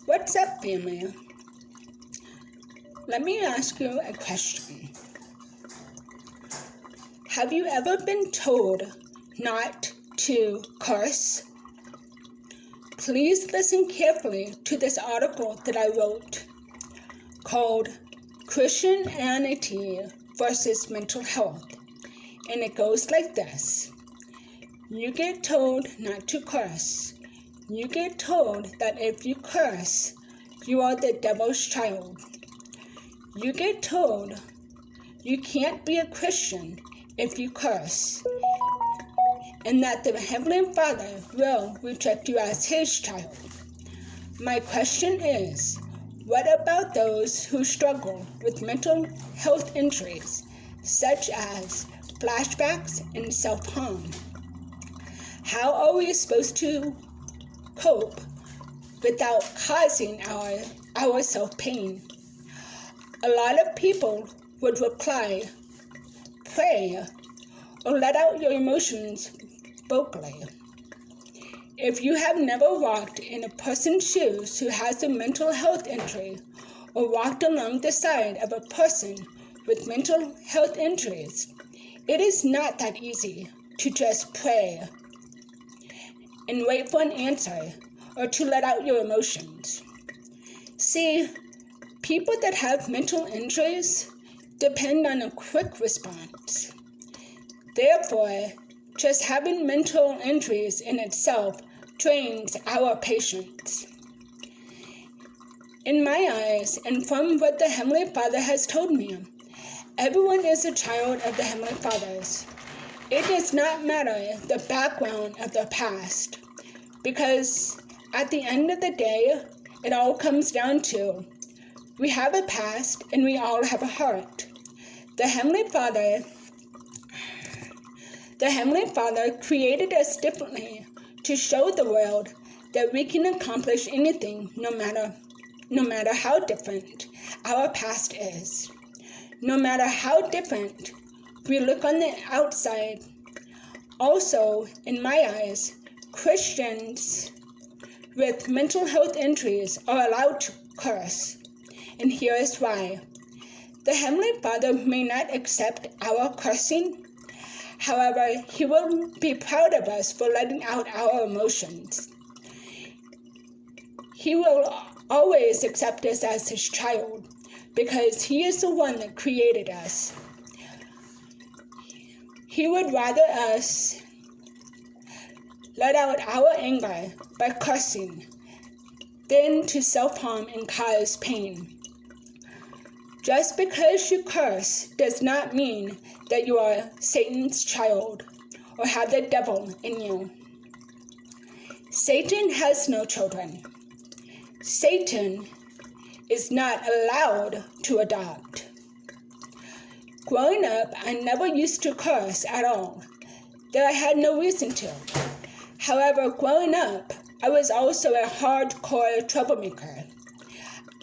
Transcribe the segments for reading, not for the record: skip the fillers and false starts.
What's up, family? Let me ask you a question. Have you ever been told not to curse? Please listen carefully to this article that I wrote called Christianity versus Mental Health. And it goes like this. You get told not to curse. You get told that if you curse, you are the devil's child. You get told you can't be a Christian if you curse, and that the Heavenly Father will reject you as His child. My question is, what about those who struggle with mental health injuries, such as flashbacks and self-harm? How are we supposed to cope without causing ourselves pain? A lot of people would reply, pray, or let out your emotions vocally. If you have never walked in a person's shoes who has a mental health injury, or walked along the side of a person with mental health injuries, it is not that easy to just pray and wait for an answer or to let out your emotions. See, people that have mental injuries depend on a quick response. Therefore, just having mental injuries in itself drains our patience. In my eyes, and from what the Heavenly Father has told me, everyone is a child of the Heavenly Fathers. It does not matter the background of their past, because at the end of the day, it all comes down to we have a past and we all have a heart. The Heavenly Father created us differently to show the world that we can accomplish anything no matter how different our past is. No matter how different we look on the outside. Also, in my eyes, Christians with mental health injuries are allowed to curse. And here is why. The Heavenly Father may not accept our cursing. However, He will be proud of us for letting out our emotions. He will always accept us as His child, because He is the one that created us. He would rather us let out our anger by cursing than to self-harm and cause pain. Just because you curse does not mean that you are Satan's child or have the devil in you. Satan has no children. Satan is not allowed to adopt. Growing up, I never used to curse at all, though I had no reason to. However, growing up, I was also a hardcore troublemaker.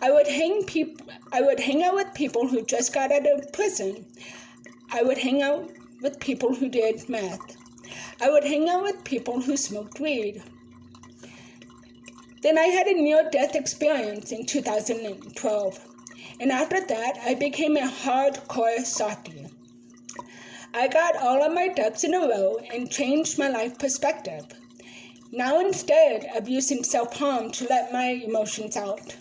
I would hang out with people who just got out of prison. I would hang out with people who did meth. I would hang out with people who smoked weed. Then I had a near-death experience in 2012, and after that, I became a hardcore softie. I got all of my ducks in a row and changed my life perspective. Now, instead of using self-harm to let my emotions out,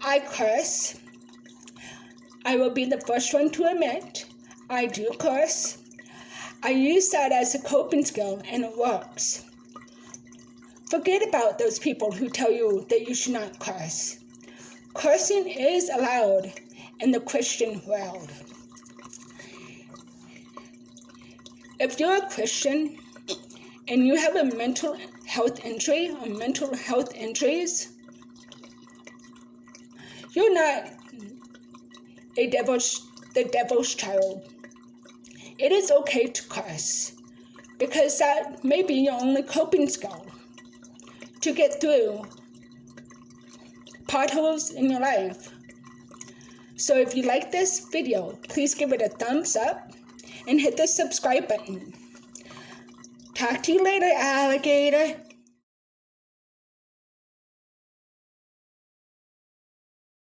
I curse. I will be the first one to admit I do curse. I use that as a coping skill, and it works. Forget about those people who tell you that you should not curse. Cursing is allowed in the Christian world. If you're a Christian and you have a mental health injury or mental health injuries, you're not the devil's child. It is okay to curse, because that may be your only coping skill to get through potholes in your life. So if you like this video, please give it a thumbs up and hit the subscribe button. Talk to you later, alligator.